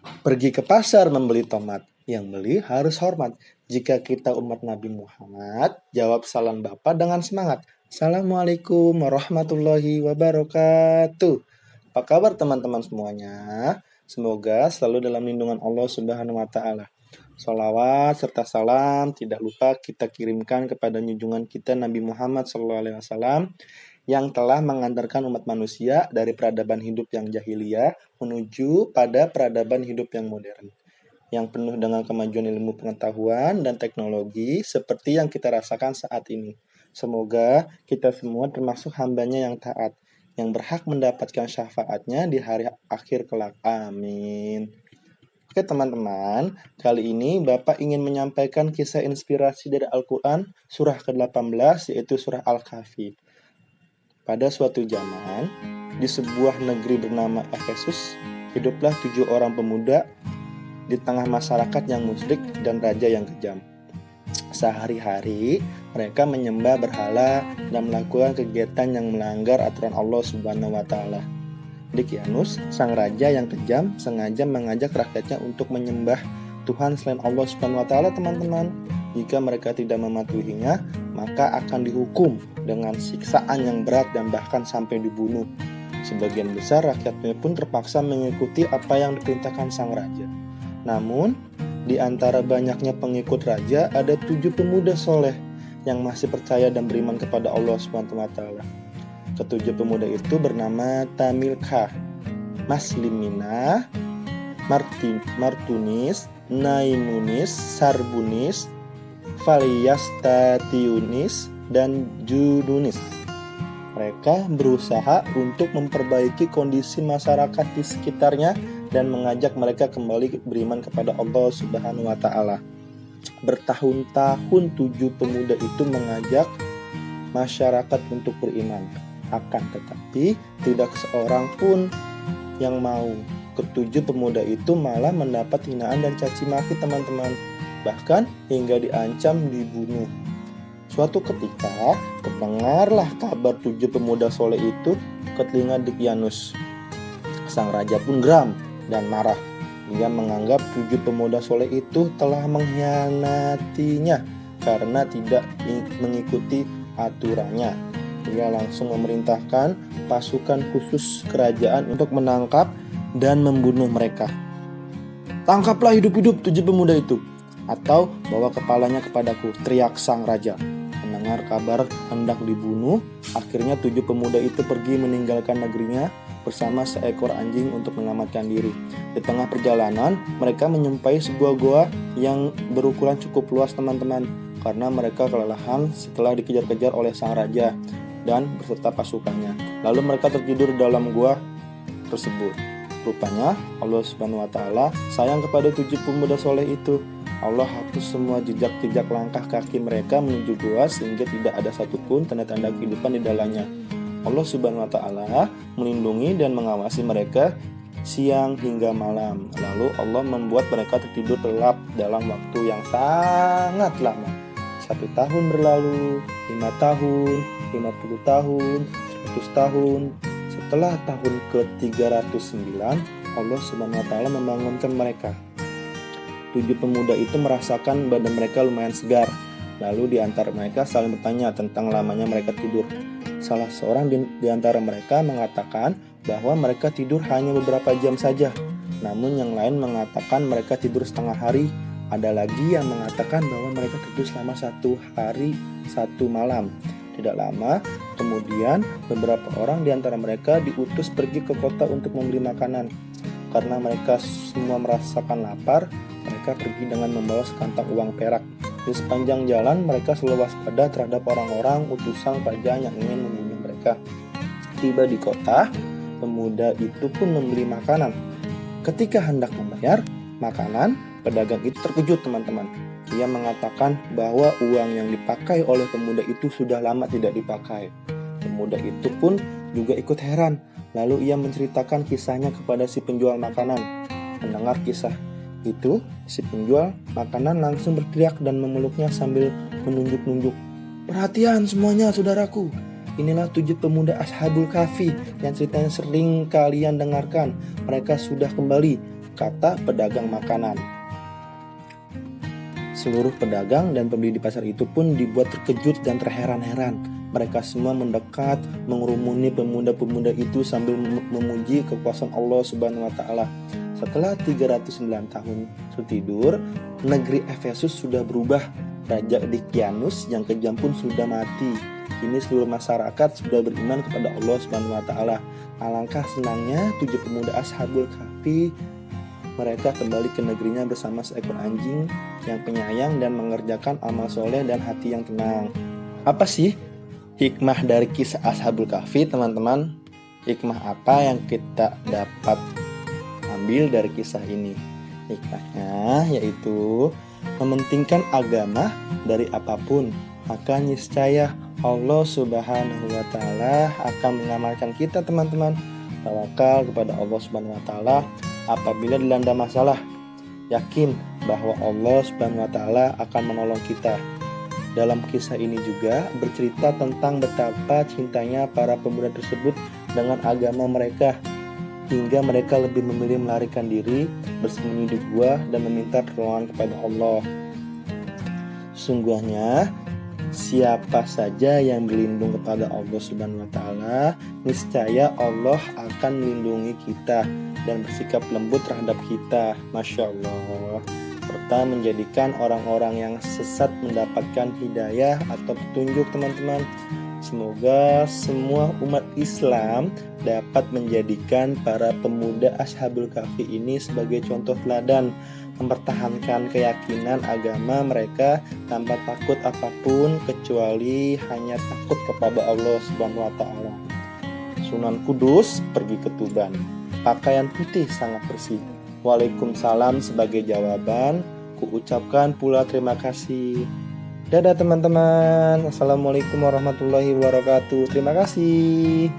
Pergi ke pasar membeli tomat, yang beli harus hormat. Jika kita umat Nabi Muhammad, jawab salam Bapak dengan semangat. Assalamualaikum warahmatullahi wabarakatuh. Apa kabar teman-teman semuanya? Semoga selalu dalam lindungan Allah Subhanahu wa taala. Salawat serta salam tidak lupa kita kirimkan kepada junjungan kita Nabi Muhammad SAW yang telah mengantarkan umat manusia dari peradaban hidup yang jahiliyah menuju pada peradaban hidup yang modern, yang penuh dengan kemajuan ilmu pengetahuan dan teknologi seperti yang kita rasakan saat ini. Semoga kita semua termasuk hambanya yang taat, yang berhak mendapatkan syafaatnya di hari akhir kelak. Amin. Oke teman-teman, kali ini Bapak ingin menyampaikan kisah inspirasi dari Al-Quran, surah ke-18, yaitu surah Al-Kahfi. Pada suatu zaman, di sebuah negeri bernama Efesus, hiduplah 7 orang pemuda di tengah masyarakat yang musyrik dan raja yang kejam. Sehari-hari, mereka menyembah berhala dan melakukan kegiatan yang melanggar aturan Allah Subhanahu wa taala. Dikianus, sang raja yang kejam, sengaja mengajak rakyatnya untuk menyembah Tuhan selain Allah Subhanahu wa taala, teman-teman. Jika mereka tidak mematuhinya, maka akan dihukum dengan siksaan yang berat dan bahkan sampai dibunuh. Sebagian besar rakyatnya pun terpaksa mengikuti apa yang diperintahkan sang raja. Namun, di antara banyaknya pengikut raja, ada 7 pemuda soleh yang masih percaya dan beriman kepada Allah Subhanahu wa taala. Ketujuh pemuda itu bernama Tamilkah, Maslimina, Martunis, Naimunis, Sarbunis, Faliyastatiunis, dan Judunis. Mereka berusaha untuk memperbaiki kondisi masyarakat di sekitarnya dan mengajak mereka kembali beriman kepada Allah Subhanahu wa taala. Bertahun-tahun 7 pemuda itu mengajak masyarakat untuk beriman. Akan tetapi tidak seorang pun yang mau. Ketujuh pemuda itu malah mendapat hinaan dan caci maki, teman-teman. Bahkan hingga diancam dibunuh. Suatu ketika, terdengarlah kabar 7 pemuda soleh itu ke telinga Dikyanus. Sang raja pun geram dan marah. Dia menganggap 7 pemuda soleh itu telah mengkhianatinya karena tidak mengikuti aturannya. Dia langsung memerintahkan pasukan khusus kerajaan untuk menangkap dan membunuh mereka. Tangkaplah hidup-hidup 7 pemuda itu, atau bawa kepalanya kepadaku, teriak sang raja. Mendengar kabar hendak dibunuh, akhirnya 7 pemuda itu pergi meninggalkan negerinya bersama seekor anjing untuk menyelamatkan diri. Di tengah perjalanan, mereka menyumpai sebuah goa yang berukuran cukup luas, teman-teman, karena mereka kelelahan setelah dikejar-kejar oleh sang raja dan beserta pasukannya. Lalu mereka tertidur dalam gua tersebut. Rupanya Allah Subhanahu wa taala sayang kepada 7 pemuda soleh itu. Allah hapus semua jejak-jejak langkah kaki mereka menuju gua sehingga tidak ada satupun tanda-tanda kehidupan di dalamnya. Allah Subhanahu wa taala melindungi dan mengawasi mereka siang hingga malam. Lalu Allah membuat mereka tertidur lelap dalam waktu yang sangat lama. 1 tahun berlalu, 5 tahun, 50 tahun, 100 tahun. Setelah tahun ke-309, Allah Subhanahu wa taala membangunkan mereka. 7 pemuda itu merasakan badan mereka lumayan segar. Lalu di antara mereka saling bertanya tentang lamanya mereka tidur. Salah seorang di antara mereka mengatakan bahwa mereka tidur hanya beberapa jam saja. Namun yang lain mengatakan mereka tidur setengah hari. Ada lagi yang mengatakan bahwa mereka tidur selama 1 hari 1 malam. Tidak lama, kemudian beberapa orang di antara mereka diutus pergi ke kota untuk membeli makanan. Karena mereka semua merasakan lapar, mereka pergi dengan membawa sekantong uang perak. Di sepanjang jalan, mereka selalu waspada terhadap orang-orang utusan raja yang ingin membunuh mereka. Tiba di kota, pemuda itu pun membeli makanan. Ketika hendak membayar makanan, pedagang itu terkejut, teman-teman. Ia mengatakan bahwa uang yang dipakai oleh pemuda itu sudah lama tidak dipakai. Pemuda itu pun juga ikut heran. Lalu ia menceritakan kisahnya kepada si penjual makanan. Mendengar kisah itu, si penjual makanan langsung berteriak dan memeluknya sambil menunjuk-nunjuk. Perhatian semuanya, saudaraku. Inilah 7 pemuda Ashabul Kahfi yang ceritanya sering kalian dengarkan. Mereka sudah kembali kata pedagang makanan. Seluruh pedagang dan pembeli di pasar itu pun dibuat terkejut dan terheran-heran. Mereka semua mendekat, mengerumuni pemuda-pemuda itu sambil memuji kekuasaan Allah Subhanahu wa taala. Setelah 309 tahun tertidur, negeri Efesus sudah berubah. Raja Dikianus yang kejam pun sudah mati. Kini seluruh masyarakat sudah beriman kepada Allah Subhanahu wa taala. Alangkah senangnya 7 pemuda Ashabul Kahfi. Mereka kembali ke negerinya bersama seekor anjing yang penyayang dan mengerjakan amal soleh dan hati yang tenang. Apa sih hikmah dari kisah Ashabul Kahfi, teman-teman? Hikmah apa yang kita dapat ambil dari kisah ini? Hikmahnya yaitu mementingkan agama dari apapun, maka niscaya Allah Subhanahu wa taala akan mengamalkan kita, teman-teman. Tawakal kepada Allah Subhanahu wa taala apabila dilanda masalah. Yakin bahwa Allah Subhanahu wa taala akan menolong kita. Dalam kisah ini juga bercerita tentang betapa cintanya para pemuda tersebut dengan agama mereka, hingga mereka lebih memilih melarikan diri, bersembunyi di gua dan meminta pertolongan kepada Allah. Sungguhnya siapa saja yang berlindung kepada Allah Subhanahu wa taala, niscaya Allah akan melindungi kita dan bersikap lembut terhadap kita. Masya Allah. Serta menjadikan orang-orang yang sesat mendapatkan hidayah atau petunjuk, teman-teman. Semoga semua umat Islam dapat menjadikan para pemuda Ashabul Kahfi ini sebagai contoh teladan, mempertahankan keyakinan agama mereka tanpa takut apapun kecuali hanya takut kepada Allah Subhanahu wa taala. Sunan Kudus pergi ke Tuban. Pakaian putih sangat bersih. Waalaikumsalam sebagai jawaban. Kuucapkan pula terima kasih. Dadah teman-teman. Assalamualaikum warahmatullahi wabarakatuh. Terima kasih.